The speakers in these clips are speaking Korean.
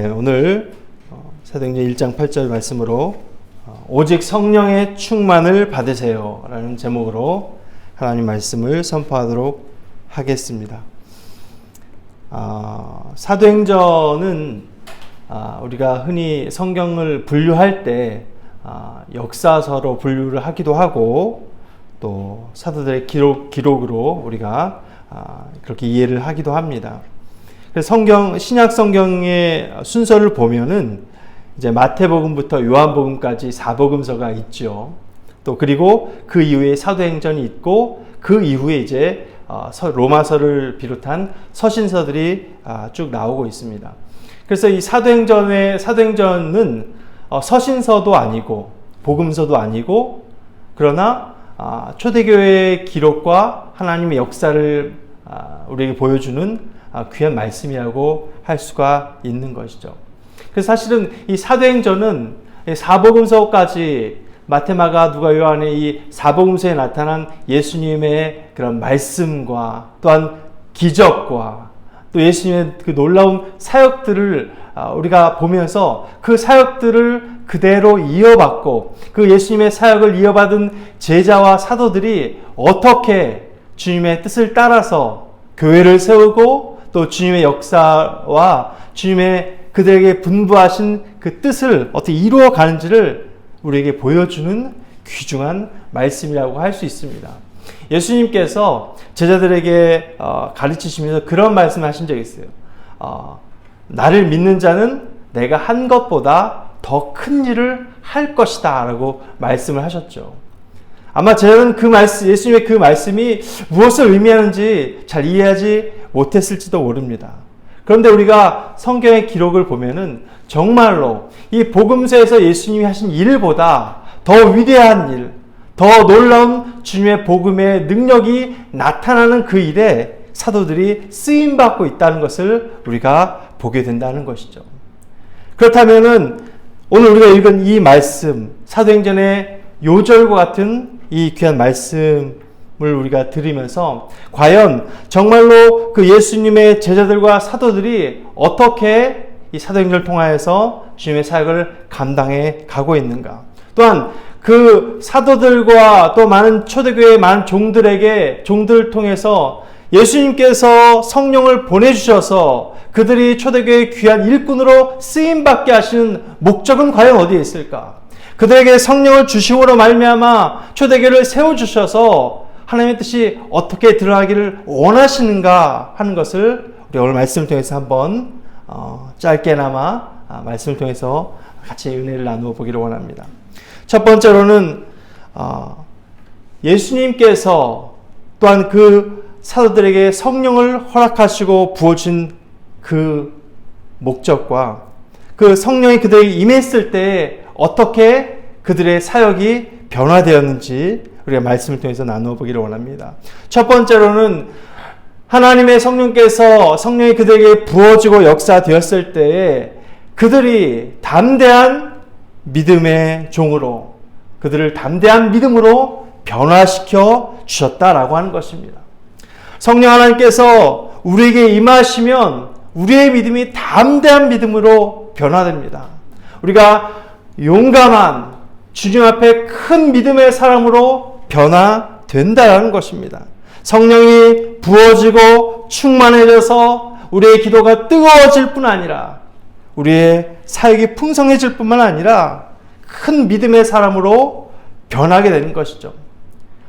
오늘 사도행전 1장 8절 말씀으로 오직 성령의 충만을 받으세요 라는 제목으로 하나님 말씀을 선포하도록 하겠습니다. 사도행전은 우리가 흔히 성경을 분류할 때 역사서로 분류를 하기도 하고 또 사도들의 기록으로 우리가 그렇게 이해를 하기도 합니다. 그래서 신약 성경의 순서를 보면은 이제 마태복음부터 요한복음까지 4복음서가 있죠. 또 그리고 그 이후에 사도행전이 있고 그 이후에 이제 로마서를 비롯한 서신서들이 쭉 나오고 있습니다. 그래서 이 사도행전은 서신서도 아니고 복음서도 아니고 그러나 초대교회의 기록과 하나님의 역사를 우리에게 보여주는 귀한 말씀이라고 할 수가 있는 것이죠. 그래서 사실은 이 사도행전은 사복음서까지 마태, 마가, 누가, 요한의 이 사복음서에 나타난 예수님의 그런 말씀과 또한 기적과 또 예수님의 그 놀라운 사역들을 우리가 보면서 그 사역들을 그대로 이어받고 그 예수님의 사역을 이어받은 제자와 사도들이 어떻게 주님의 뜻을 따라서 교회를 세우고 또 주님의 역사와 주님의 그들에게 분부하신 그 뜻을 어떻게 이루어 가는지를 우리에게 보여주는 귀중한 말씀이라고 할 수 있습니다. 예수님께서 제자들에게 가르치시면서 그런 말씀을 하신 적이 있어요. 나를 믿는 자는 내가 한 것보다 더 큰 일을 할 것이다 라고 말씀을 하셨죠. 아마 저는 예수님의 그 말씀이 무엇을 의미하는지 잘 이해하지 못했을지도 모릅니다. 그런데 우리가 성경의 기록을 보면은 정말로 이 복음서에서 예수님이 하신 일보다 더 위대한 일, 더 놀라운 주님의 복음의 능력이 나타나는 그 일에 사도들이 쓰임받고 있다는 것을 우리가 보게 된다는 것이죠. 그렇다면은 오늘 우리가 읽은 이 말씀, 사도행전의 요절과 같은 이 귀한 말씀을 우리가 들으면서 과연 정말로 그 예수님의 제자들과 사도들이 어떻게 이 사도행전을 통하여서 주님의 사역을 감당해 가고 있는가? 또한 그 사도들과 또 많은 초대교회의 많은 종들을 통해서 예수님께서 성령을 보내주셔서 그들이 초대교회의 귀한 일꾼으로 쓰임받게 하시는 목적은 과연 어디에 있을까? 그들에게 성령을 주심으로 말미암아 초대교회를 세워주셔서 하나님의 뜻이 어떻게 드러나기를 원하시는가 하는 것을 우리 오늘 말씀을 통해서 한번 짧게나마 말씀을 통해서 같이 은혜를 나누어 보기를 원합니다. 첫 번째로는 예수님께서 또한 그 사도들에게 성령을 허락하시고 부어준 그 목적과 그 성령이 그들에게 임했을 때 어떻게 그들의 사역이 변화되었는지 우리가 말씀을 통해서 나누어 보기를 원합니다. 첫 번째로는 하나님의 성령이 그들에게 부어지고 역사되었을 때에 그들이 담대한 믿음의 종으로 그들을 담대한 믿음으로 변화시켜 주셨다라고 하는 것입니다. 성령 하나님께서 우리에게 임하시면 우리의 믿음이 담대한 믿음으로 변화됩니다. 우리가 용감한 주님 앞에 큰 믿음의 사람으로 변화된다는 것입니다. 성령이 부어지고 충만해져서 우리의 기도가 뜨거워질 뿐 아니라 우리의 사역이 풍성해질 뿐만 아니라 큰 믿음의 사람으로 변하게 되는 것이죠.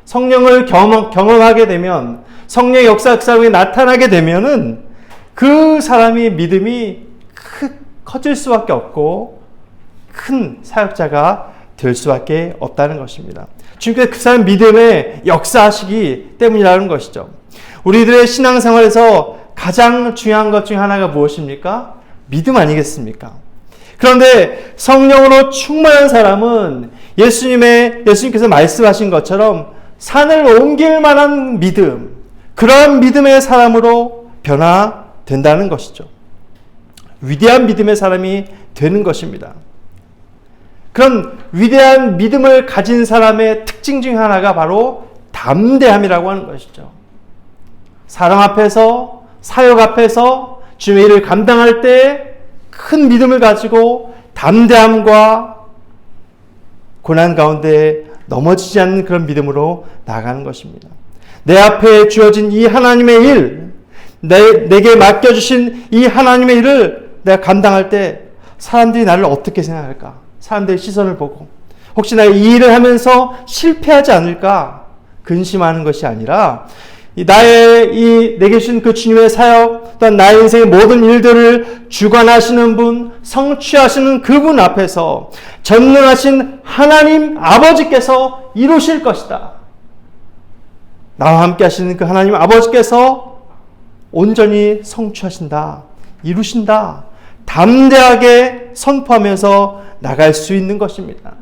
성령을 경험하게 되면 성령의 역사 그 사람이 나타나게 되면은 그 사람의 믿음이 커질 수밖에 없고 큰 사역자가 될 수밖에 없다는 것입니다. 주님께서 그 사람 믿음에 역사하시기 때문이라는 것이죠. 우리들의 신앙생활에서 가장 중요한 것 중에 하나가 무엇입니까? 믿음 아니겠습니까? 그런데 성령으로 충만한 사람은 예수님께서 말씀하신 것처럼 산을 옮길 만한 믿음, 그러한 믿음의 사람으로 변화된다는 것이죠. 위대한 믿음의 사람이 되는 것입니다. 그런 위대한 믿음을 가진 사람의 특징 중 하나가 바로 담대함이라고 하는 것이죠. 사람 앞에서, 사역 앞에서 주의 일을 감당할 때 큰 믿음을 가지고 담대함과 고난 가운데 넘어지지 않는 그런 믿음으로 나아가는 것입니다. 내 앞에 주어진 이 하나님의 일, 내게 맡겨주신 이 하나님의 일을 내가 감당할 때 사람들이 나를 어떻게 생각할까? 사람들의 시선을 보고 혹시 나 이 일을 하면서 실패하지 않을까 근심하는 것이 아니라 내게 주신 그 주님의 사역, 또한 나의 인생의 모든 일들을 주관하시는 분, 성취하시는 그분 앞에서 전능하신 하나님 아버지께서 이루실 것이다. 나와 함께 하시는 그 하나님 아버지께서 온전히 성취하신다, 이루신다, 담대하게 선포하면서 나갈 수 있는 것입니다.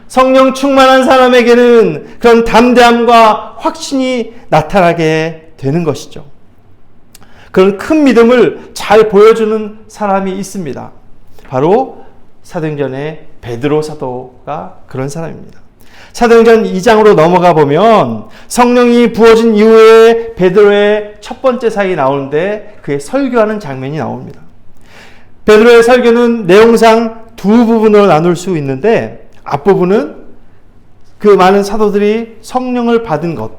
성령 충만한 사람에게는 그런 담대함과 확신이 나타나게 되는 것이죠. 그런 큰 믿음을 잘 보여주는 사람이 있습니다. 바로 사도행전의 베드로 사도가 그런 사람입니다. 사도행전 2장으로 넘어가 보면 성령이 부어진 이후에 베드로의 첫 번째 사역이 나오는데 그의 설교하는 장면이 나옵니다. 베드로의 설교는 내용상 두 부분으로 나눌 수 있는데 앞부분은 그 많은 사도들이 성령을 받은 것,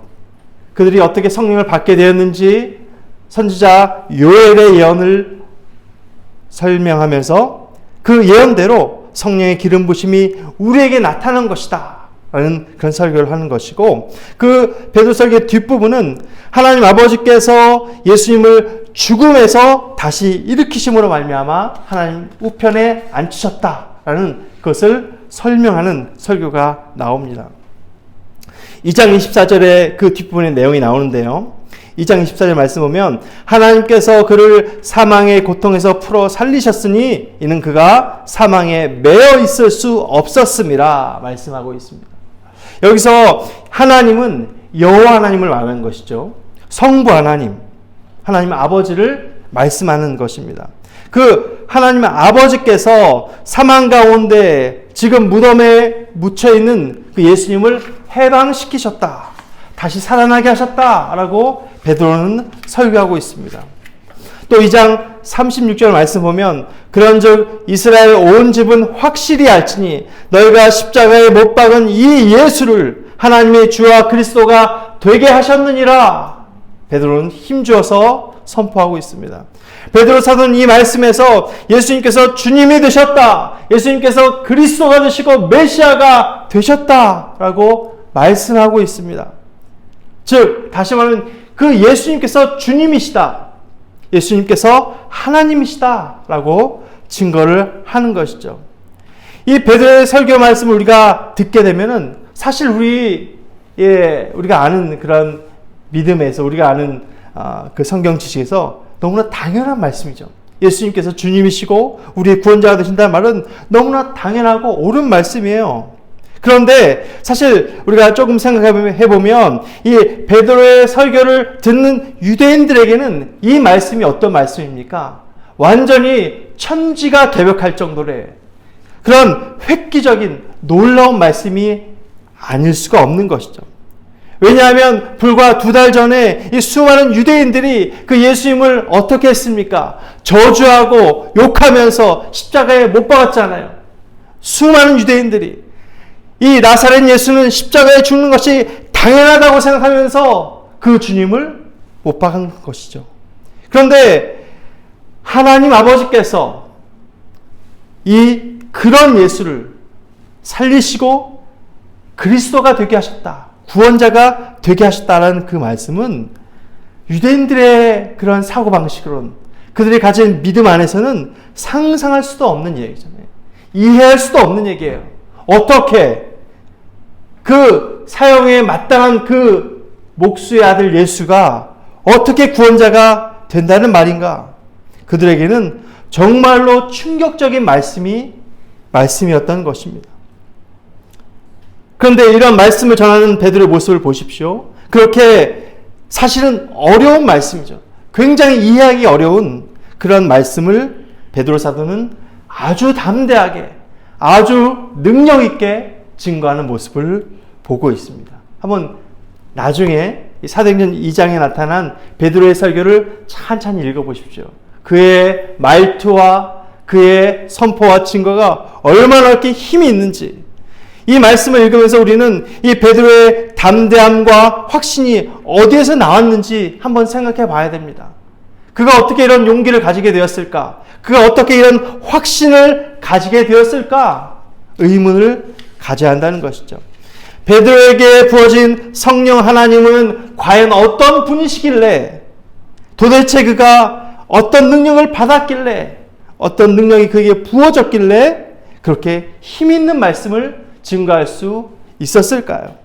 그들이 어떻게 성령을 받게 되었는지 선지자 요엘의 예언을 설명하면서 그 예언대로 성령의 기름 부심이 우리에게 나타난 것이다 라는 그런 설교를 하는 것이고, 그 베드로 설교의 뒷부분은 하나님 아버지께서 예수님을 죽음에서 다시 일으키심으로 말미암아 하나님 우편에 앉히셨다라는 것을 설명하는 설교가 나옵니다. 2장 24절에 그 뒷부분의 내용이 나오는데요. 2장 24절 말씀 보면 하나님께서 그를 사망의 고통에서 풀어 살리셨으니 이는 그가 사망에 매여 있을 수 없었음이라 말씀하고 있습니다. 여기서 하나님은 여호와 하나님을 말하는 것이죠. 성부 하나님, 하나님 아버지를 말씀하는 것입니다. 그 하나님 아버지께서 사망 가운데 지금 무덤에 묻혀있는 그 예수님을 해방시키셨다, 다시 살아나게 하셨다라고 베드로는 설교하고 있습니다. 또 2장 36절 말씀 보면 그런즉 이스라엘 온 집은 확실히 알지니 너희가 십자가에 못 박은 이 예수를 하나님의 주와 그리스도가 되게 하셨느니라 베드로는 힘주어서 선포하고 있습니다. 베드로 사도는 이 말씀에서 예수님께서 주님이 되셨다, 예수님께서 그리스도가 되시고 메시아가 되셨다라고 말씀하고 있습니다. 즉 다시 말하면 그 예수님께서 주님이시다, 예수님께서 하나님이시다라고 증거를 하는 것이죠. 이 베드로의 설교 말씀을 우리가 듣게 되면은 사실 우리가 아는 그런 믿음에서 우리가 아는 그 성경 지식에서 너무나 당연한 말씀이죠. 예수님께서 주님이시고 우리의 구원자가 되신다는 말은 너무나 당연하고 옳은 말씀이에요. 그런데 사실 우리가 조금 생각해보면 이 베드로의 설교를 듣는 유대인들에게는 이 말씀이 어떤 말씀입니까? 완전히 천지가 개벽할 정도의 그런 획기적인 놀라운 말씀이 아닐 수가 없는 것이죠. 왜냐하면 불과 2달 전에 이 수많은 유대인들이 그 예수님을 어떻게 했습니까? 저주하고 욕하면서 십자가에 못 박았잖아요. 수많은 유대인들이 이 나사렛 예수는 십자가에 죽는 것이 당연하다고 생각하면서 그 주님을 못 박은 것이죠. 그런데 하나님 아버지께서 그런 예수를 살리시고 그리스도가 되게 하셨다, 구원자가 되게 하셨다라는 그 말씀은 유대인들의 그런 사고방식으로는, 그들이 가진 믿음 안에서는 상상할 수도 없는 얘기잖아요. 이해할 수도 없는 얘기예요. 어떻게 그 사형에 마땅한 그 목수의 아들 예수가 어떻게 구원자가 된다는 말인가? 그들에게는 정말로 충격적인 말씀이었던 것입니다. 그런데 이런 말씀을 전하는 베드로의 모습을 보십시오. 그렇게 사실은 어려운 말씀이죠. 굉장히 이해하기 어려운 그런 말씀을 베드로 사도는 아주 담대하게, 아주 능력 있게 증거하는 모습을 보고 있습니다. 한번 나중에 사도행전 2장에 나타난 베드로의 설교를 찬찬히 읽어보십시오. 그의 말투와 그의 선포와 증거가 얼마나 이렇게 힘이 있는지, 이 말씀을 읽으면서 우리는 이 베드로의 담대함과 확신이 어디에서 나왔는지 한번 생각해 봐야 됩니다. 그가 어떻게 이런 용기를 가지게 되었을까? 그가 어떻게 이런 확신을 가지게 되었을까? 의문을 가져야 한다는 것이죠. 베드로에게 부어진 성령 하나님은 과연 어떤 분이시길래, 도대체 그가 어떤 능력을 받았길래, 어떤 능력이 그에게 부어졌길래 그렇게 힘 있는 말씀을 증거할 수 있었을까요?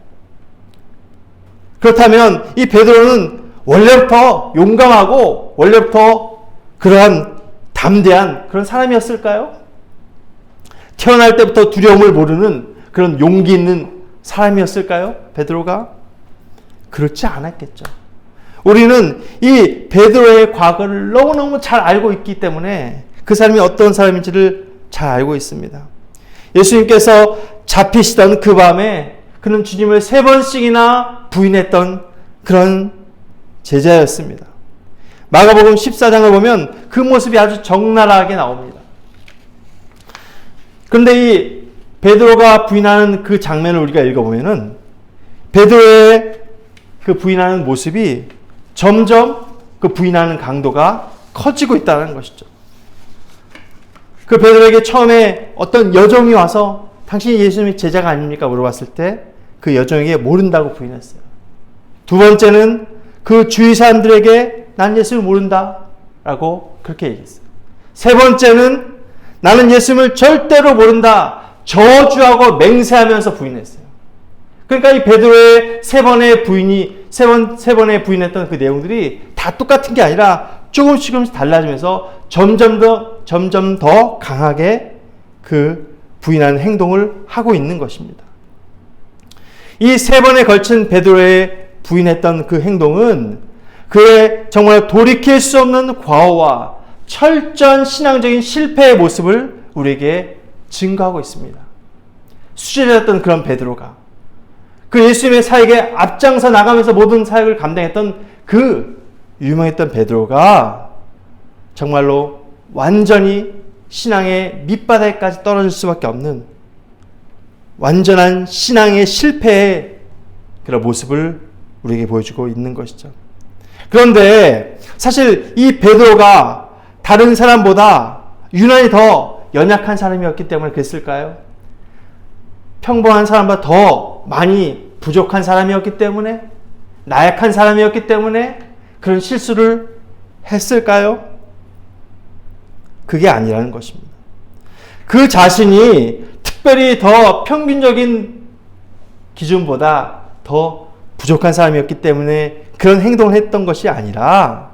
그렇다면 이 베드로는 원래부터 용감하고 원래부터 그러한 담대한 그런 사람이었을까요? 태어날 때부터 두려움을 모르는 그런 용기 있는 사람이었을까요? 베드로가? 그렇지 않았겠죠. 우리는 이 베드로의 과거를 너무너무 잘 알고 있기 때문에 그 사람이 어떤 사람인지를 잘 알고 있습니다. 예수님께서 잡히시던 그 밤에 그는 주님을 3번씩이나 부인했던 그런 제자였습니다. 마가복음 14장을 보면 그 모습이 아주 적나라하게 나옵니다. 그런데 이 베드로가 부인하는 그 장면을 우리가 읽어보면은 베드로의 그 부인하는 모습이 점점 그 부인하는 강도가 커지고 있다는 것이죠. 그 베드로에게 처음에 어떤 여종이 와서 당신이 예수님의 제자가 아닙니까? 물어봤을 때 그 여종에게 모른다고 부인했어요. 두 번째는 그 주위 사람들에게 난 예수를 모른다 라고 그렇게 얘기했어요. 세 번째는 나는 예수님을 절대로 모른다, 저주하고 맹세하면서 부인했어요. 그러니까 이 베드로의 세 번의 부인했던 그 내용들이 다 똑같은 게 아니라 조금씩 달라지면서 점점 더 강하게 그 부인하는 행동을 하고 있는 것입니다. 이 세 번에 걸친 베드로의 부인했던 그 행동은 그의 정말 돌이킬 수 없는 과오와 철저한 신앙적인 실패의 모습을 우리에게 증거하고 있습니다. 수제자였던 그런 베드로가 그 예수님의 사역에 앞장서 나가면서 모든 사역을 감당했던 그 유명했던 베드로가 정말로 완전히 신앙의 밑바닥까지 떨어질 수밖에 없는 완전한 신앙의 실패의 그런 모습을 우리에게 보여주고 있는 것이죠. 그런데 사실 이 베드로가 다른 사람보다 유난히 더 연약한 사람이었기 때문에 그랬을까요? 평범한 사람보다 더 많이 부족한 사람이었기 때문에, 나약한 사람이었기 때문에 그런 실수를 했을까요? 그게 아니라는 것입니다. 그 자신이 특별히 더 평균적인 기준보다 더 부족한 사람이었기 때문에 그런 행동을 했던 것이 아니라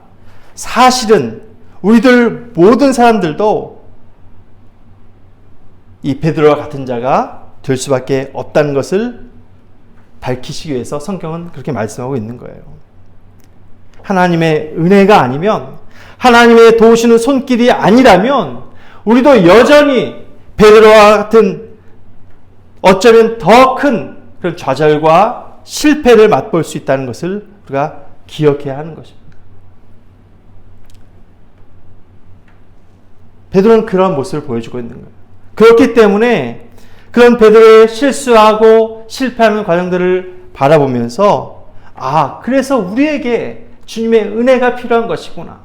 사실은 우리들 모든 사람들도 이 베드로와 같은 자가 될 수밖에 없다는 것을 밝히시기 위해서 성경은 그렇게 말씀하고 있는 거예요. 하나님의 은혜가 아니면, 하나님의 도우시는 손길이 아니라면 우리도 여전히 베드로와 같은 어쩌면 더 큰 그런 좌절과 실패를 맛볼 수 있다는 것을 우리가 기억해야 하는 것입니다. 베드로는 그런 모습을 보여주고 있는 거예요. 그렇기 때문에 그런 베드로의 실수하고 실패하는 과정들을 바라보면서 그래서 우리에게 주님의 은혜가 필요한 것이구나.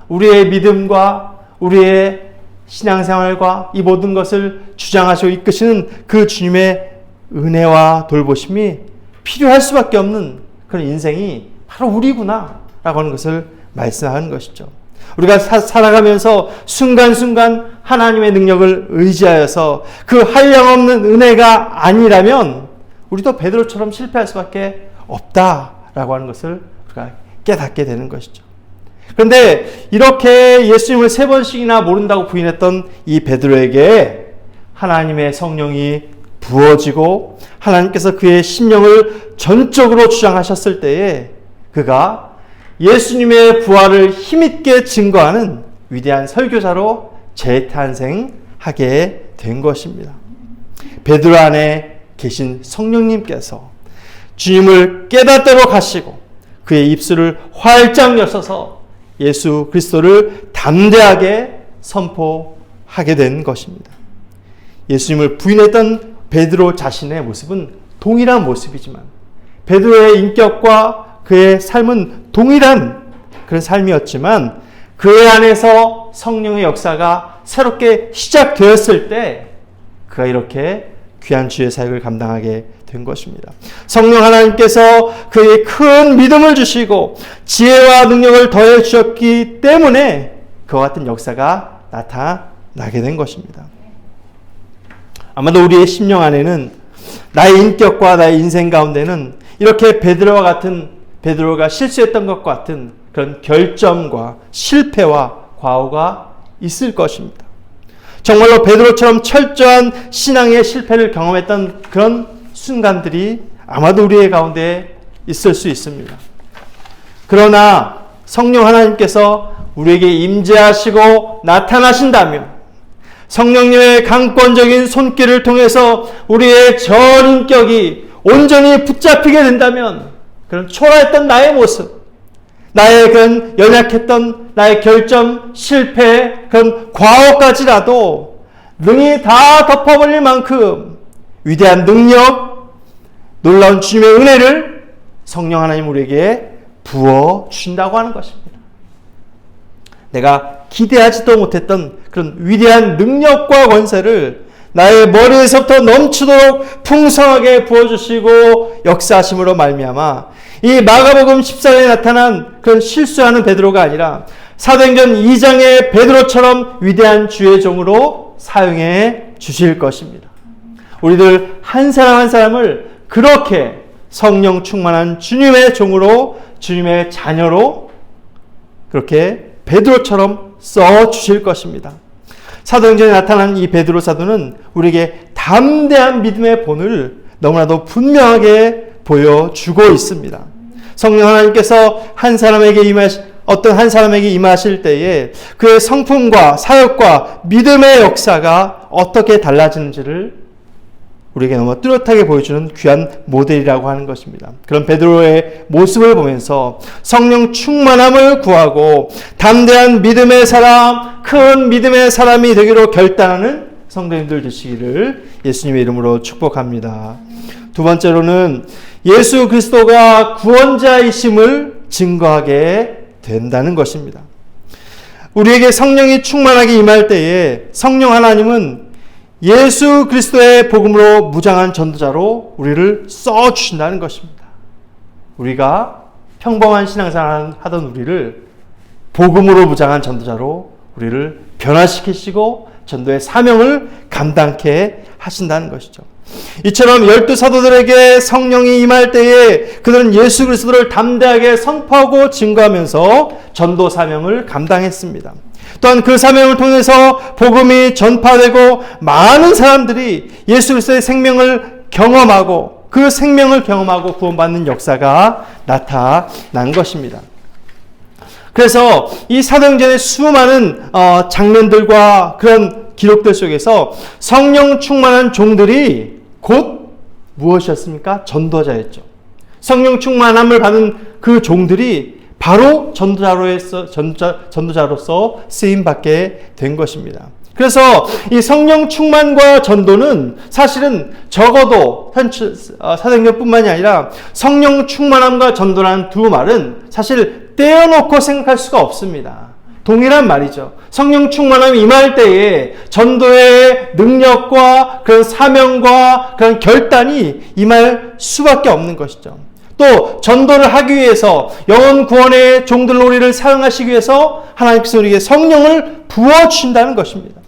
우리의 믿음과 우리의 신앙생활과 이 모든 것을 주장하시고 이끄시는 그 주님의 은혜와 돌보심이 필요할 수밖에 없는 그런 인생이 바로 우리구나 라고 하는 것을 말씀하는 것이죠. 우리가 살아가면서 순간순간 하나님의 능력을 의지하여서 그 한량없는 은혜가 아니라면 우리도 베드로처럼 실패할 수밖에 없다라고 하는 것을 우리가 깨닫게 되는 것이죠. 그런데 이렇게 예수님을 3번씩이나 모른다고 부인했던 이 베드로에게 하나님의 성령이 부어지고 하나님께서 그의 심령을 전적으로 주장하셨을 때에 그가 예수님의 부활을 힘있게 증거하는 위대한 설교자로 재탄생하게 된 것입니다. 베드로 안에 계신 성령님께서 주님을 깨닫도록 하시고 그의 입술을 활짝 여셔서 예수 그리스도를 담대하게 선포하게 하게 된 것입니다. 예수님을 부인했던 베드로 자신의 모습은 동일한 모습이지만 베드로의 인격과 그의 삶은 동일한 그런 삶이었지만 그의 안에서 성령의 역사가 새롭게 시작되었을 때 그가 이렇게 귀한 주의 사역을 감당하게 된 것입니다. 성령 하나님께서 그에게 큰 믿음을 주시고 지혜와 능력을 더해 주셨기 때문에 그와 같은 역사가 나타나게 된 것입니다. 아마도 우리의 심령 안에는 나의 인격과 나의 인생 가운데는 이렇게 베드로가 실수했던 것 같은 그런 결점과 실패와 과오가 있을 것입니다. 정말로 베드로처럼 철저한 신앙의 실패를 경험했던 그런 순간들이 아마도 우리의 가운데 있을 수 있습니다. 그러나 성령 하나님께서 우리에게 임재하시고 나타나신다면 성령님의 강권적인 손길을 통해서 우리의 전 인격이 온전히 붙잡히게 된다면 그런 초라했던 나의 모습, 나의 그런 연약했던 나의 결점, 실패, 그런 과오까지라도 능히 다 덮어버릴 만큼 위대한 능력, 놀라운 주님의 은혜를 성령 하나님 우리에게 부어주신다고 하는 것입니다. 내가 기대하지도 못했던 그런 위대한 능력과 권세를 나의 머리에서부터 넘치도록 풍성하게 부어주시고 역사하심으로 말미암아 이 마가복음 14장에 나타난 그런 실수하는 베드로가 아니라 사도행전 2장의 베드로처럼 위대한 주의 종으로 사용해 주실 것입니다. 우리들 한 사람 한 사람을 그렇게 성령 충만한 주님의 종으로, 주님의 자녀로 그렇게 베드로처럼 써 주실 것입니다. 사도행전에 나타난 이 베드로 사도는 우리에게 담대한 믿음의 본을 너무나도 분명하게 보여주고 있습니다. 성령 하나님께서 어떤 한 사람에게 임하실 때에 그의 성품과 사역과 믿음의 역사가 어떻게 달라지는지를 우리에게 너무 뚜렷하게 보여주는 귀한 모델이라고 하는 것입니다. 그런 베드로의 모습을 보면서 성령 충만함을 구하고 담대한 믿음의 사람, 큰 믿음의 사람이 되기로 결단하는 성도님들 되시기를 예수님의 이름으로 축복합니다. 두 번째로는 예수 그리스도가 구원자이심을 증거하게 된다는 것입니다. 우리에게 성령이 충만하게 임할 때에 성령 하나님은 예수 그리스도의 복음으로 무장한 전도자로 우리를 써주신다는 것입니다. 우리가 평범한 신앙생활 하던 우리를 복음으로 무장한 전도자로 우리를 변화시키시고 전도의 사명을 감당케 하신다는 것이죠. 이처럼 12 사도들에게 성령이 임할 때에 그들은 예수 그리스도를 담대하게 선포하고 증거하면서 전도 사명을 감당했습니다. 또한 그 사명을 통해서 복음이 전파되고 많은 사람들이 예수 그리스도의 생명을 경험하고 그 생명을 경험하고 구원받는 역사가 나타난 것입니다. 그래서 이 사도행전의 수많은 장면들과 그런 기록들 속에서 성령 충만한 종들이 곧 무엇이었습니까? 전도자였죠. 성령 충만함을 받은 그 종들이 바로 전도자로서 쓰임받게 된 것입니다. 그래서 이 성령 충만과 전도는 사실은 적어도 사도행전뿐만이 아니라 성령 충만함과 전도라는 두 말은 사실 떼어놓고 생각할 수가 없습니다. 동일한 말이죠. 성령 충만함이 임할 때에 전도의 능력과 그런 사명과 그런 결단이 임할 수밖에 없는 것이죠. 또 전도를 하기 위해서 영혼 구원의 종들 우리를 사용하시기 위해서 하나님께서 우리에게 성령을 부어주신다는 것입니다.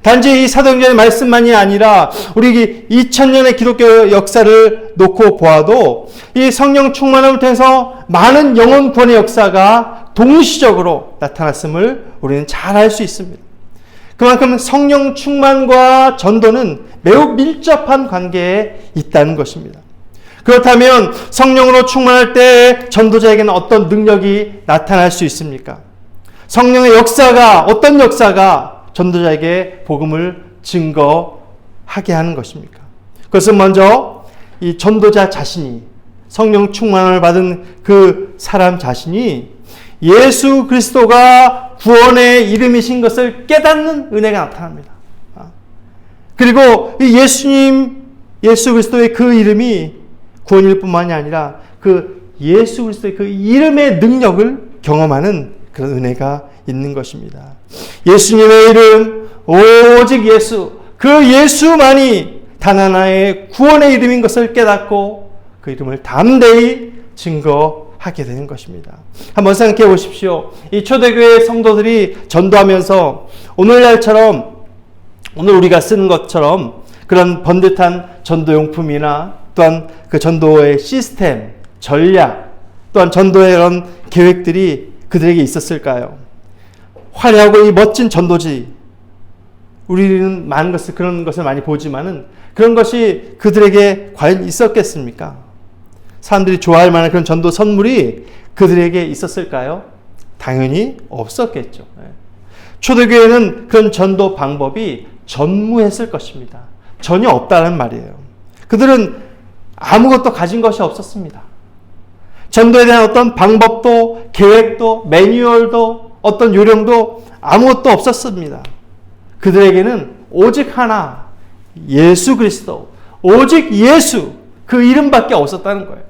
단지 이 사도행전의 말씀만이 아니라 우리 2000년의 기독교 역사를 놓고 보아도 이 성령 충만함을 통해서 많은 영혼 구원의 역사가 동시적으로 나타났음을 우리는 잘 알 수 있습니다. 그만큼 성령 충만과 전도는 매우 밀접한 관계에 있다는 것입니다. 그렇다면 성령으로 충만할 때 전도자에게는 어떤 능력이 나타날 수 있습니까? 성령의 역사가, 어떤 역사가 전도자에게 복음을 증거하게 하는 것입니까? 그것은 먼저 이 전도자 자신이, 성령 충만함을 받은 그 사람 자신이 예수 그리스도가 구원의 이름이신 것을 깨닫는 은혜가 나타납니다. 그리고 이 예수 그리스도의 그 이름이 구원일 뿐만이 아니라 그 예수 그리스도의 그 이름의 능력을 경험하는 그런 은혜가 있는 것입니다. 예수님의 이름, 오직 예수, 그 예수만이 단 하나의 구원의 이름인 것을 깨닫고 그 이름을 담대히 증거하게 되는 것입니다. 한번 생각해 보십시오. 이 초대교회 성도들이 전도하면서 오늘날처럼, 오늘 우리가 쓰는 것처럼 그런 번듯한 전도용품이나 또한 그 전도의 시스템, 전략, 또한 전도의 그런 계획들이 그들에게 있었을까요? 화려하고 이 멋진 전도지, 우리는 많은 것을, 그런 것을 많이 보지만은 그런 것이 그들에게 과연 있었겠습니까? 사람들이 좋아할 만한 그런 전도 선물이 그들에게 있었을까요? 당연히 없었겠죠. 초대교회는 그런 전도 방법이 전무했을 것입니다. 전혀 없다는 말이에요. 그들은 아무것도 가진 것이 없었습니다. 전도에 대한 어떤 방법도, 계획도, 매뉴얼도, 어떤 요령도 아무것도 없었습니다. 그들에게는 오직 하나, 예수 그리스도, 오직 예수, 그 이름밖에 없었다는 거예요.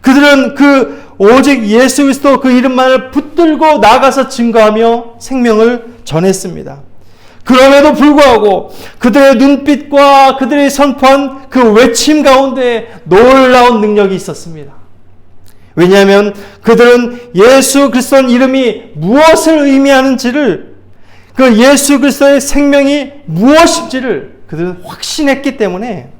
그들은 그 오직 예수 그리스도 그 이름만을 붙들고 나가서 증거하며 생명을 전했습니다. 그럼에도 불구하고 그들의 눈빛과 그들의 선포한 그 외침 가운데 놀라운 능력이 있었습니다. 왜냐하면 그들은 예수 그리스도의 이름이 무엇을 의미하는지를, 그 예수 그리스도의 생명이 무엇인지를 그들은 확신했기 때문에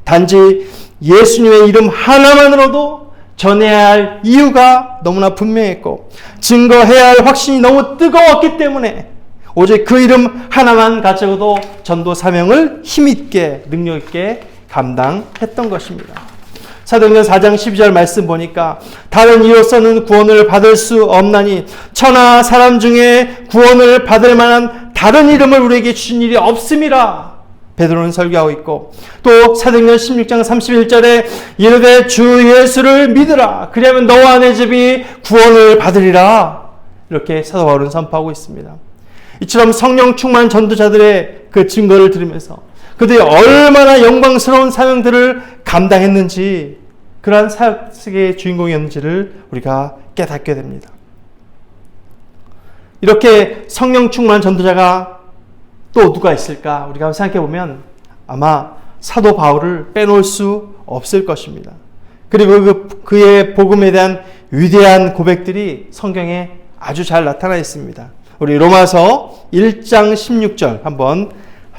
단지 예수님의 이름 하나만으로도 전해야 할 이유가 너무나 분명했고 증거해야 할 확신이 너무 뜨거웠기 때문에 오직 그 이름 하나만 가지고도 전도 사명을 힘있게 능력있게 감당했던 것입니다. 사도행전 4장 12절 말씀 보니까 다른 이로서는 구원을 받을 수 없나니 천하 사람 중에 구원을 받을 만한 다른 이름을 우리에게 주신 일이 없음이라 베드로는 설교하고 있고, 또 사도행전 16장 31절에 이르되 주 예수를 믿으라 그리하면 너와 내 집이 구원을 받으리라, 이렇게 사도 바울은 선포하고 있습니다. 이처럼 성령 충만 전도자들의 그 증거를 들으면서 그들이 얼마나 영광스러운 사명들을 감당했는지, 그러한 사역의 주인공이었는지를 우리가 깨닫게 됩니다. 이렇게 성령 충만 전도자가 또 누가 있을까? 우리가 한번 생각해 보면 아마 사도 바울을 빼놓을 수 없을 것입니다. 그리고 그의 복음에 대한 위대한 고백들이 성경에 아주 잘 나타나 있습니다. 우리 로마서 1장 16절 한번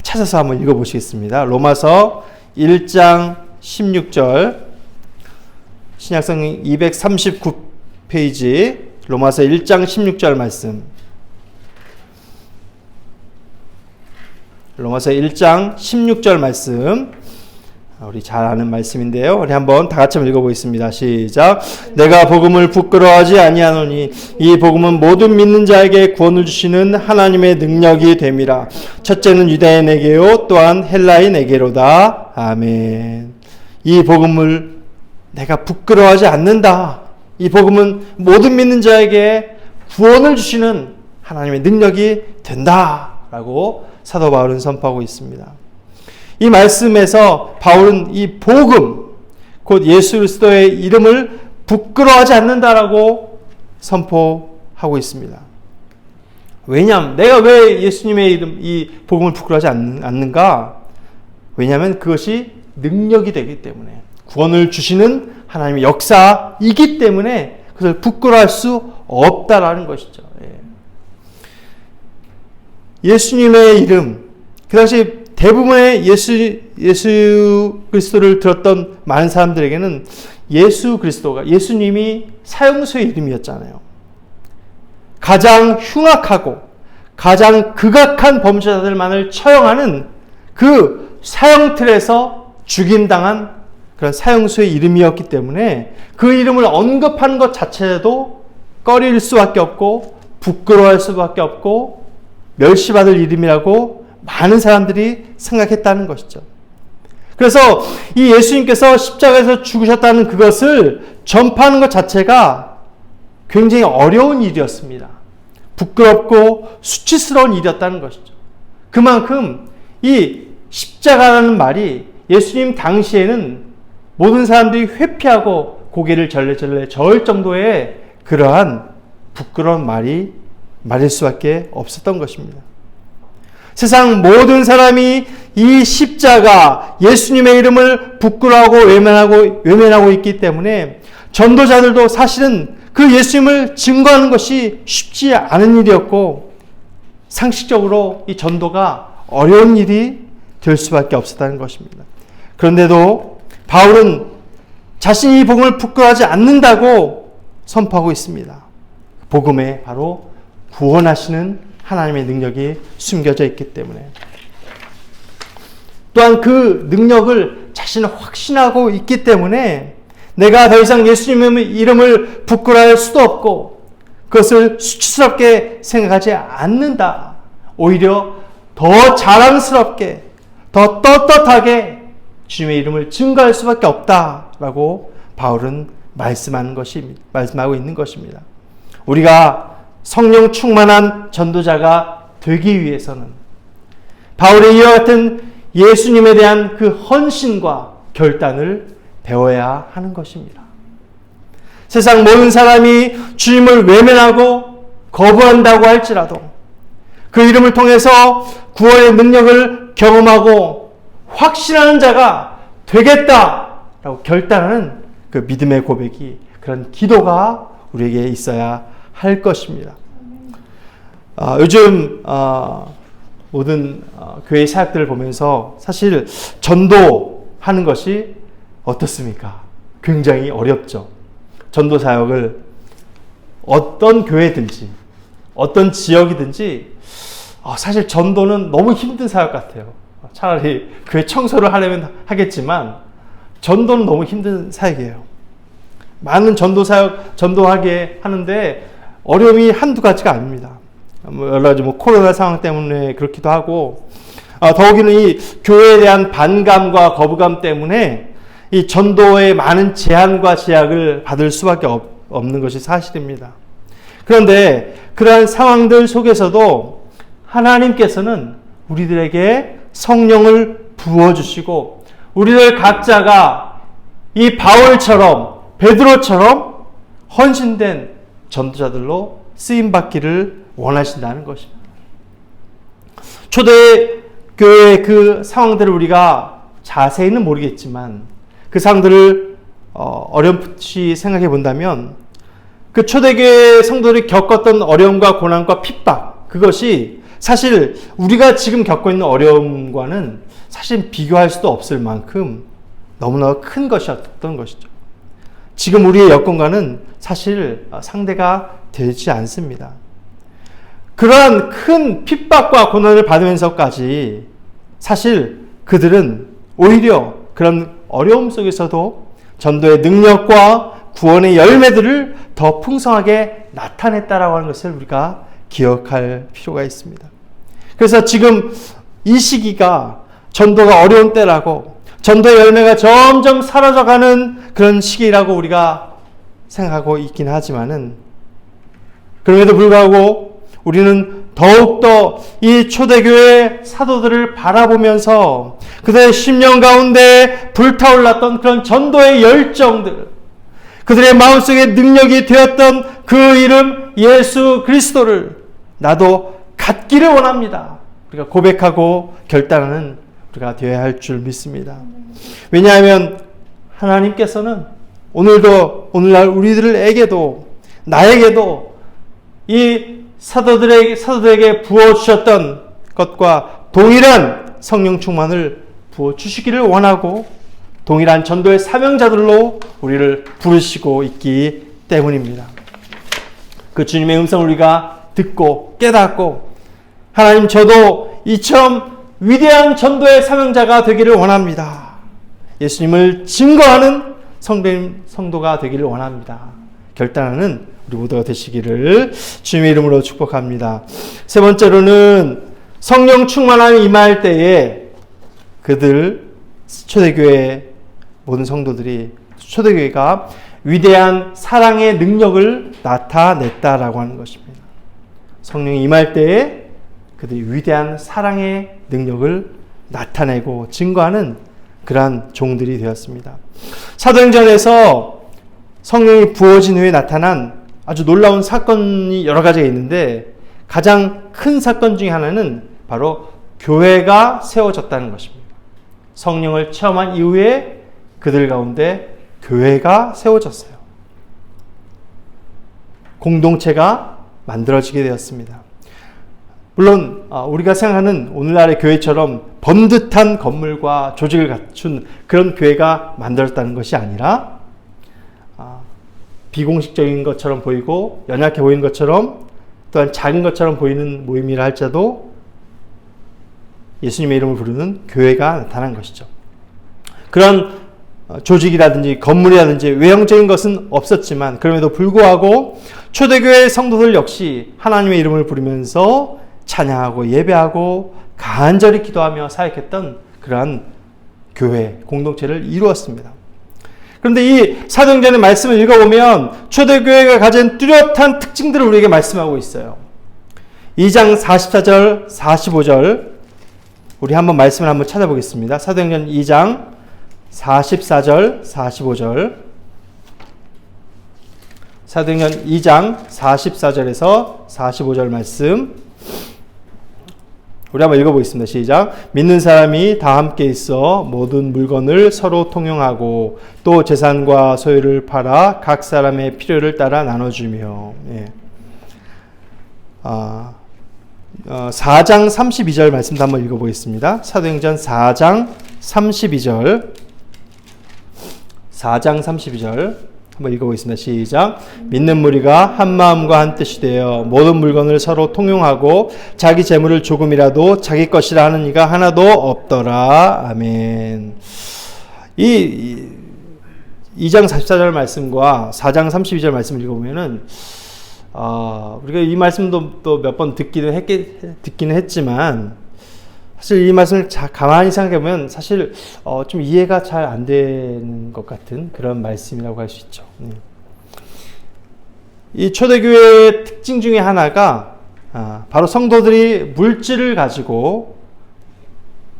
찾아서 한번 읽어보시겠습니다. 로마서 1장 16절, 신약성경 239페이지 로마서 1장 16절 말씀. 로마서 1장 16절 말씀, 우리 잘 아는 말씀인데요. 우리 한번 다 같이 읽어보겠습니다. 시작. 내가 복음을 부끄러워하지 아니하노니 이 복음은 모든 믿는 자에게 구원을 주시는 하나님의 능력이 됨이라. 첫째는 유대인에게요 또한 헬라인에게로다. 아멘. 이 복음을 내가 부끄러워하지 않는다. 이 복음은 모든 믿는 자에게 구원을 주시는 하나님의 능력이 된다라고 사도 바울은 선포하고 있습니다. 이 말씀에서 바울은 이 복음, 곧 예수 그리스도의 이름을 부끄러워하지 않는다라고 선포하고 있습니다. 왜냐하면 내가 왜 예수님의 이름, 이 복음을 부끄러워하지 않는가? 왜냐하면 그것이 능력이 되기 때문에, 구원을 주시는 하나님의 역사이기 때문에 그것을 부끄러워할 수 없다라는 것이죠. 예수님의 이름, 그 당시 대부분의 예수 그리스도를 들었던 많은 사람들에게는 예수 그리스도가, 예수님이 사형수의 이름이었잖아요. 가장 흉악하고 가장 극악한 범죄자들만을 처형하는 그 사형틀에서 죽임당한 그런 사형수의 이름이었기 때문에 그 이름을 언급하는 것 자체도 꺼릴 수밖에 없고 부끄러워할 수밖에 없고 멸시받을 이름이라고 많은 사람들이 생각했다는 것이죠. 그래서 이 예수님께서 십자가에서 죽으셨다는 그것을 전파하는 것 자체가 굉장히 어려운 일이었습니다. 부끄럽고 수치스러운 일이었다는 것이죠. 그만큼 이 십자가라는 말이 예수님 당시에는 모든 사람들이 회피하고 고개를 절레절레 저을 정도의 그러한 부끄러운 말일 수밖에 없었던 것입니다. 세상 모든 사람이 이 십자가 예수님의 이름을 부끄러워하고 외면하고 있기 때문에 전도자들도 사실은 그 예수님을 증거하는 것이 쉽지 않은 일이었고 상식적으로 이 전도가 어려운 일이 될 수밖에 없었다는 것입니다. 그런데도 바울은 자신이 이 복음을 부끄러워하지 않는다고 선포하고 있습니다. 복음에 바로 구원하시는 하나님의 능력이 숨겨져 있기 때문에 또한 그 능력을 자신은 확신하고 있기 때문에 내가 더 이상 예수님의 이름을 부끄러워할 수도 없고 그것을 수치스럽게 생각하지 않는다. 오히려 더 자랑스럽게 더 떳떳하게 주님의 이름을 증거할 수밖에 없다라고 바울은 말씀하고 있는 것입니다. 우리가 성령 충만한 전도자가 되기 위해서는 바울의 이와 같은 예수님에 대한 그 헌신과 결단을 배워야 하는 것입니다. 세상 모든 사람이 주님을 외면하고 거부한다고 할지라도 그 이름을 통해서 구원의 능력을 경험하고 확신하는 자가 되겠다라고 결단하는 그 믿음의 고백이 그런 기도가 우리에게 있어야 할 것입니다. 요즘 모든 교회 사역들을 보면서 사실 전도하는 것이 어떻습니까? 굉장히 어렵죠. 전도 사역을 어떤 교회든지 어떤 지역이든지 사실 전도는 너무 힘든 사역 같아요. 차라리 교회 청소를 하려면 하겠지만 전도는 너무 힘든 사역이에요. 많은 전도 사역 전도하게 하는데 어려움이 한두 가지가 아닙니다. 여러 가지 코로나 상황 때문에 그렇기도 하고 더욱이는 이 교회에 대한 반감과 거부감 때문에 이 전도에 많은 제한과 제약을 받을 수밖에 없는 것이 사실입니다. 그런데 그러한 상황들 속에서도 하나님께서는 우리들에게 성령을 부어주시고 우리들 각자가 이 바울처럼 베드로처럼 헌신된 전도자들로 쓰임받기를 원하신다는 것입니다. 초대교회의 그 상황들을 우리가 자세히는 모르겠지만 그 상황들을 어렴풋이 생각해 본다면 그 초대교회 성도들이 겪었던 어려움과 고난과 핍박 그것이 사실 우리가 지금 겪고 있는 어려움과는 사실 비교할 수도 없을 만큼 너무나 큰 것이었던 것이죠. 지금 우리의 여건과는 사실 상대가 되지 않습니다. 그러한 큰 핍박과 고난을 받으면서까지 사실 그들은 오히려 그런 어려움 속에서도 전도의 능력과 구원의 열매들을 더 풍성하게 나타냈다라고 하는 것을 우리가 기억할 필요가 있습니다. 그래서 지금 이 시기가 전도가 어려운 때라고 전도의 열매가 점점 사라져가는 그런 시기라고 우리가 생각하고 있긴 하지만은 그럼에도 불구하고 우리는 더욱더 이 초대교회 사도들을 바라보면서 그들의 심령 가운데 불타올랐던 그런 전도의 열정들 그들의 마음속에 능력이 되었던 그 이름 예수 그리스도를 나도 갖기를 원합니다. 우리가 고백하고 결단하는 우리가 되어야 할 줄 믿습니다. 왜냐하면 하나님께서는 오늘날 우리들에게도 나에게도 이 사도들에게 부어주셨던 것과 동일한 성령 충만을 부어주시기를 원하고 동일한 전도의 사명자들로 우리를 부르시고 있기 때문입니다. 그 주님의 음성을 우리가 듣고 깨닫고 하나님 저도 이처럼 위대한 전도의 사명자가 되기를 원합니다. 예수님을 증거하는 성도가 되기를 원합니다. 결단하는 우리 모두가 되시기를 주님의 이름으로 축복합니다. 세 번째로는 성령 충만함이 임할 때에 그들 초대교회 모든 성도들이 초대교회가 위대한 사랑의 능력을 나타냈다라고 하는 것입니다. 성령이 임할 때에 그들이 위대한 사랑의 능력을 나타내고 증거하는 그러한 종들이 되었습니다. 사도행전에서 성령이 부어진 후에 나타난 아주 놀라운 사건이 여러 가지가 있는데 가장 큰 사건 중에 하나는 바로 교회가 세워졌다는 것입니다. 성령을 체험한 이후에 그들 가운데 교회가 세워졌어요. 공동체가 만들어지게 되었습니다. 물론 우리가 생각하는 오늘날의 교회처럼 번듯한 건물과 조직을 갖춘 그런 교회가 만들었다는 것이 아니라 비공식적인 것처럼 보이고 연약해 보이는 것처럼 또한 작은 것처럼 보이는 모임이라 할지라도 예수님의 이름을 부르는 교회가 나타난 것이죠. 그런 조직이라든지 건물이라든지 외형적인 것은 없었지만 그럼에도 불구하고 초대교회 성도들 역시 하나님의 이름을 부르면서 찬양하고 예배하고 간절히 기도하며 사역했던 그러한 교회 공동체를 이루었습니다. 그런데 이 사도행전의 말씀을 읽어보면 초대교회가 가진 뚜렷한 특징들을 우리에게 말씀하고 있어요. 2장 44절 45절 우리 한번 말씀을 한번 찾아보겠습니다. 사도행전 2장 44절 45절 사도행전 2장 44절에서 45절 말씀 우리 한번 읽어보겠습니다. 시작. 믿는 사람이 다 함께 있어 모든 물건을 서로 통용하고 또 재산과 소유를 팔아 각 사람의 필요를 따라 나눠주며 4장 32절 말씀도 한번 읽어보겠습니다. 사도행전 4장 32절 한번 읽어보겠습니다. 시작. 믿는 무리가 한 마음과 한 뜻이 되어 모든 물건을 서로 통용하고 자기 재물을 조금이라도 자기 것이라 하는 이가 하나도 없더라. 아멘. 이 2장 44절 말씀과 4장 32절 말씀을 읽어보면은 우리가 이 말씀도 또 몇 번 듣기는 했지만 사실 이 말씀을 가만히 생각해보면 사실 좀 이해가 잘 안 되는 것 같은 그런 말씀이라고 할 수 있죠. 이 초대교회의 특징 중에 하나가 바로 성도들이 물질을 가지고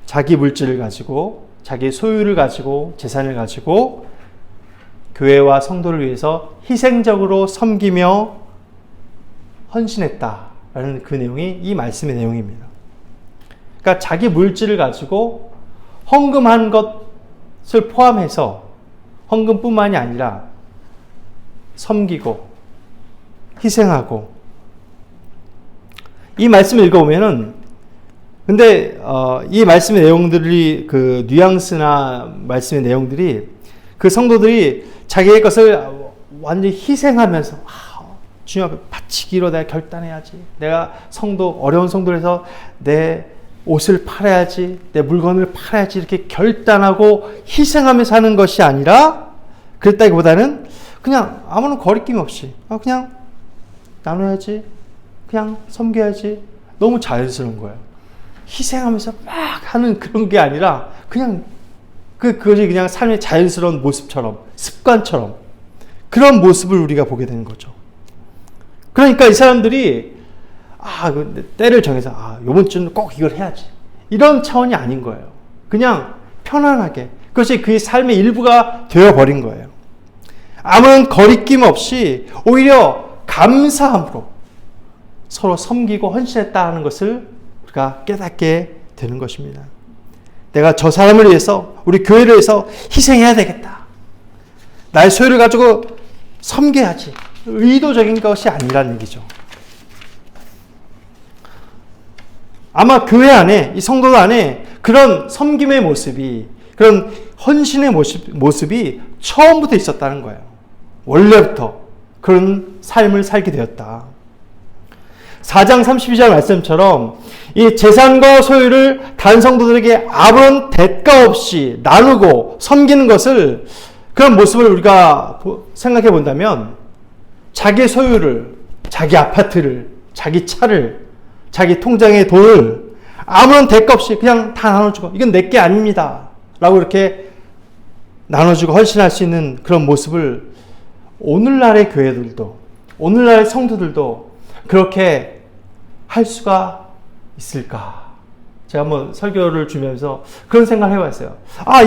자기 물질을 가지고 자기 소유를 가지고 재산을 가지고 교회와 성도를 위해서 희생적으로 섬기며 헌신했다라는 그 내용이 이 말씀의 내용입니다. 그러니까 자기 물질을 가지고 헌금한 것을 포함해서 헌금뿐만이 아니라 섬기고 희생하고 이 말씀을 읽어보면은 근데 이 말씀의 내용들이 그 뉘앙스나 말씀의 내용들이 그 성도들이 자기의 것을 완전히 희생하면서 주님 앞에 바치기로 내가 결단해야지. 내가 어려운 성도를 해서 내 옷을 팔아야지, 내 물건을 팔아야지 이렇게 결단하고 희생하면서 하는 것이 아니라 그랬다기보다는 그냥 아무런 거리낌 없이 그냥 나눠야지, 그냥 섬겨야지 너무 자연스러운 거예요. 희생하면서 막 하는 그런 게 아니라 그냥 그것이 그냥 삶의 자연스러운 모습처럼 습관처럼 그런 모습을 우리가 보게 되는 거죠. 그러니까 이 사람들이 때를 정해서 이번 주는 꼭 이걸 해야지 이런 차원이 아닌 거예요. 그냥 편안하게 그것이 그의 삶의 일부가 되어버린 거예요. 아무런 거리낌 없이 오히려 감사함으로 서로 섬기고 헌신했다는 것을 우리가 깨닫게 되는 것입니다. 내가 저 사람을 위해서 우리 교회를 위해서 희생해야 되겠다. 나의 소유를 가지고 섬겨야지. 의도적인 것이 아니라는 얘기죠. 아마 교회 안에, 이 성도들 안에 그런 섬김의 모습이, 그런 헌신의 모습이 처음부터 있었다는 거예요. 원래부터 그런 삶을 살게 되었다. 4장 32절 말씀처럼 이 재산과 소유를 다른 성도들에게 아무런 대가 없이 나누고 섬기는 것을, 그런 모습을 우리가 생각해 본다면 자기 소유를, 자기 아파트를, 자기 차를, 자기 통장의 돈을 아무런 대가 없이 그냥 다 나눠주고 이건 내게 아닙니다 라고 이렇게 나눠주고 헌신할 수 있는 그런 모습을 오늘날의 교회들도, 오늘날의 성도들도 그렇게 할 수가 있을까? 제가 한번 설교를 주면서 그런 생각을 해봤어요.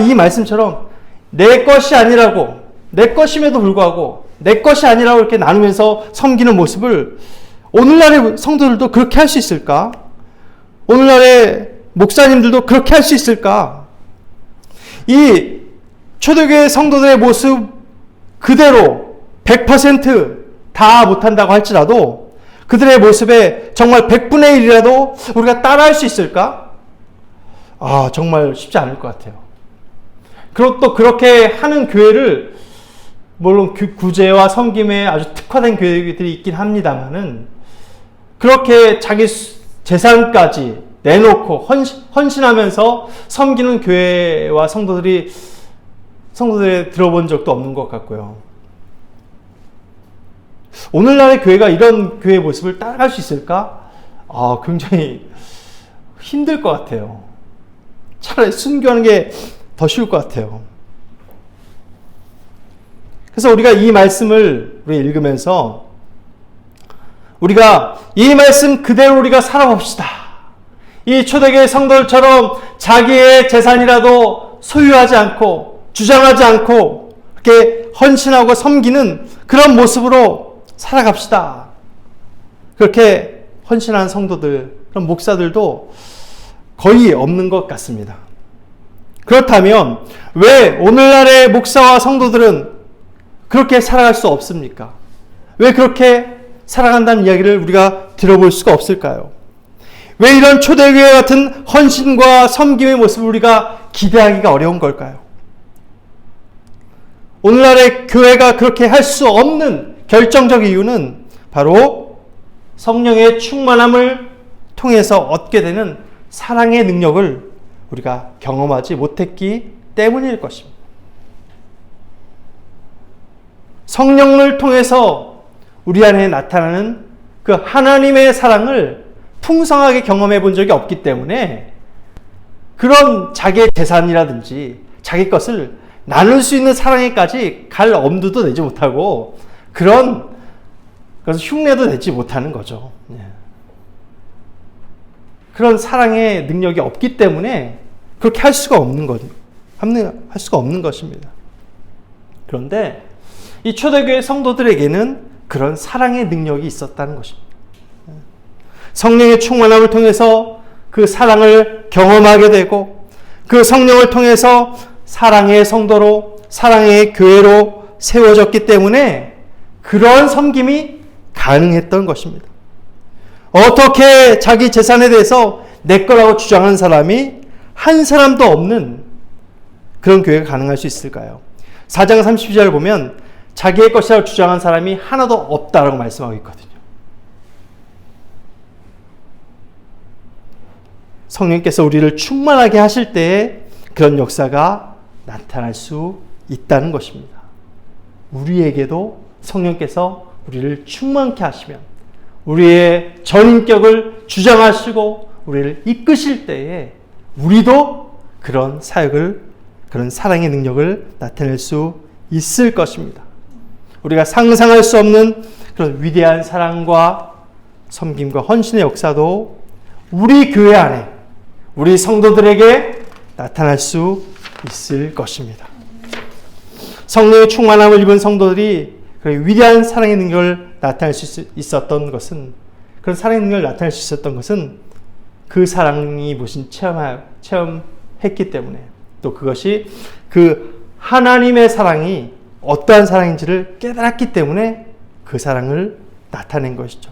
이 말씀처럼 내 것이 아니라고, 내 것임에도 불구하고 내 것이 아니라고 이렇게 나누면서 섬기는 모습을 오늘날의 성도들도 그렇게 할 수 있을까? 오늘날의 목사님들도 그렇게 할 수 있을까? 이 초대교회 성도들의 모습 그대로 100% 못한다고 할지라도 그들의 모습에 정말 100분의 1이라도 우리가 따라할 수 있을까? 정말 쉽지 않을 것 같아요. 그리고 또 그렇게 하는 교회를 물론 구제와 섬김에 아주 특화된 교회들이 있긴 합니다만은 그렇게 자기 재산까지 내놓고 헌신하면서 섬기는 교회와 성도들이 들어본 적도 없는 것 같고요. 오늘날의 교회가 이런 교회의 모습을 따라갈 수 있을까? 굉장히 힘들 것 같아요. 차라리 순교하는 게 더 쉬울 것 같아요. 그래서 우리가 이 말씀을 읽으면서 우리가 이 말씀 그대로 우리가 살아봅시다. 이 초대교회 성도들처럼 자기의 재산이라도 소유하지 않고 주장하지 않고 이렇게 헌신하고 섬기는 그런 모습으로 살아갑시다. 그렇게 헌신한 성도들, 그런 목사들도 거의 없는 것 같습니다. 그렇다면 왜 오늘날의 목사와 성도들은 그렇게 살아갈 수 없습니까? 왜 그렇게 살아간다는 이야기를 우리가 들어볼 수가 없을까요? 왜 이런 초대교회 같은 헌신과 섬김의 모습을 우리가 기대하기가 어려운 걸까요? 오늘날의 교회가 그렇게 할 수 없는 결정적 이유는 바로 성령의 충만함을 통해서 얻게 되는 사랑의 능력을 우리가 경험하지 못했기 때문일 것입니다. 성령을 통해서 우리 안에 나타나는 그 하나님의 사랑을 풍성하게 경험해 본 적이 없기 때문에 그런 자기의 재산이라든지 자기 것을 나눌 수 있는 사랑에까지 갈 엄두도 내지 못하고 그래서 흉내도 내지 못하는 거죠. 그런 사랑의 능력이 없기 때문에 그렇게 할 수가 없는 것입니다. 그런데 이 초대교회 성도들에게는 그런 사랑의 능력이 있었다는 것입니다. 성령의 충만함을 통해서 그 사랑을 경험하게 되고 그 성령을 통해서 사랑의 성도로 사랑의 교회로 세워졌기 때문에 그런 섬김이 가능했던 것입니다. 어떻게 자기 재산에 대해서 내 거라고 주장하는 사람이 한 사람도 없는 그런 교회가 가능할 수 있을까요? 4장 32절을 보면 자기의 것이라고 주장한 사람이 하나도 없다라고 말씀하고 있거든요. 성령께서 우리를 충만하게 하실 때에 그런 역사가 나타날 수 있다는 것입니다. 우리에게도 성령께서 우리를 충만케 하시면 우리의 전인격을 주장하시고 우리를 이끄실 때에 우리도 그런 사역을, 그런 사랑의 능력을 나타낼 수 있을 것입니다. 우리가 상상할 수 없는 그런 위대한 사랑과 섬김과 헌신의 역사도 우리 교회 안에, 우리 성도들에게 나타날 수 있을 것입니다. 성령의 충만함을 입은 성도들이 그런 위대한 사랑의 능력을 나타낼 수 있었던 것은, 그런 사랑의 능력을 나타낼 수 있었던 것은 그 사랑이 무슨 체험했기 때문에, 또 그것이 그 하나님의 사랑이 어떠한 사랑인지를 깨달았기 때문에 그 사랑을 나타낸 것이죠.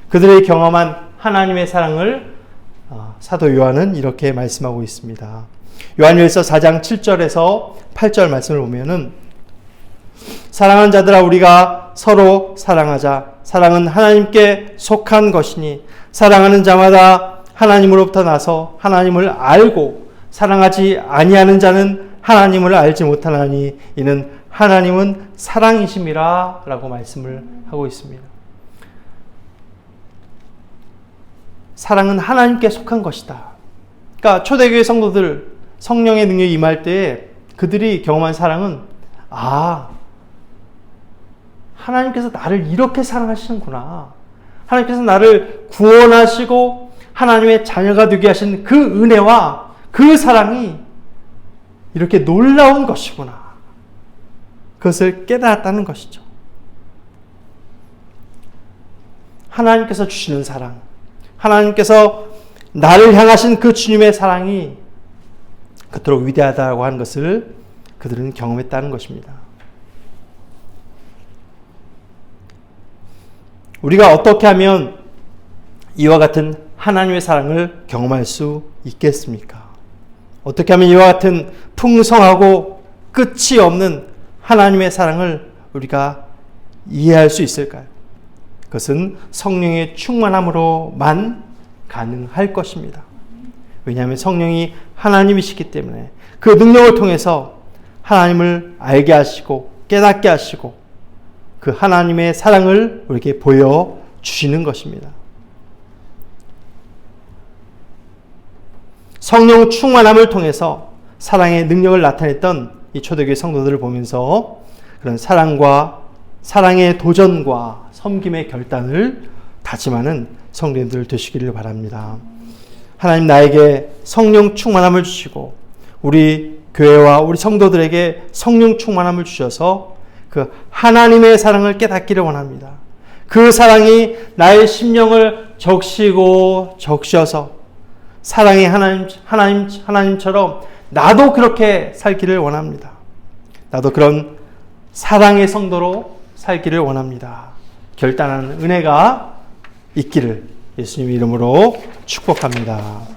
그들의 경험한 하나님의 사랑을 사도 요한은 이렇게 말씀하고 있습니다. 요한일서 4장 7절에서 8절 말씀을 보면은 사랑하는 자들아 우리가 서로 사랑하자. 사랑은 하나님께 속한 것이니 사랑하는 자마다 하나님으로부터 나서 하나님을 알고 사랑하지 아니하는 자는 하나님을 알지 못하나니 이는 하나님은 사랑이심이라 라고 말씀을 하고 있습니다. 사랑은 하나님께 속한 것이다. 그러니까 초대교회 성도들 성령의 능력이 임할 때에 그들이 경험한 사랑은 하나님께서 나를 이렇게 사랑하시는구나. 하나님께서 나를 구원하시고 하나님의 자녀가 되게 하신 그 은혜와 그 사랑이 이렇게 놀라운 것이구나. 그것을 깨달았다는 것이죠. 하나님께서 주시는 사랑, 하나님께서 나를 향하신 그 주님의 사랑이 그토록 위대하다고 하는 것을 그들은 경험했다는 것입니다. 우리가 어떻게 하면 이와 같은 하나님의 사랑을 경험할 수 있겠습니까? 어떻게 하면 이와 같은 풍성하고 끝이 없는 하나님의 사랑을 우리가 이해할 수 있을까요? 그것은 성령의 충만함으로만 가능할 것입니다. 왜냐하면 성령이 하나님이시기 때문에 그 능력을 통해서 하나님을 알게 하시고 깨닫게 하시고 그 하나님의 사랑을 우리에게 보여주시는 것입니다. 성령 충만함을 통해서 사랑의 능력을 나타냈던 이 초대교회 성도들을 보면서 그런 사랑의 도전과 섬김의 결단을 다짐하는 성도님들 되시기를 바랍니다. 하나님 나에게 성령 충만함을 주시고 우리 교회와 우리 성도들에게 성령 충만함을 주셔서 그 하나님의 사랑을 깨닫기를 원합니다. 그 사랑이 나의 심령을 적시고 적셔서 사랑의 하나님처럼 나도 그렇게 살기를 원합니다. 나도 그런 사랑의 성도로 살기를 원합니다. 결단하는 은혜가 있기를 예수님 이름으로 축복합니다.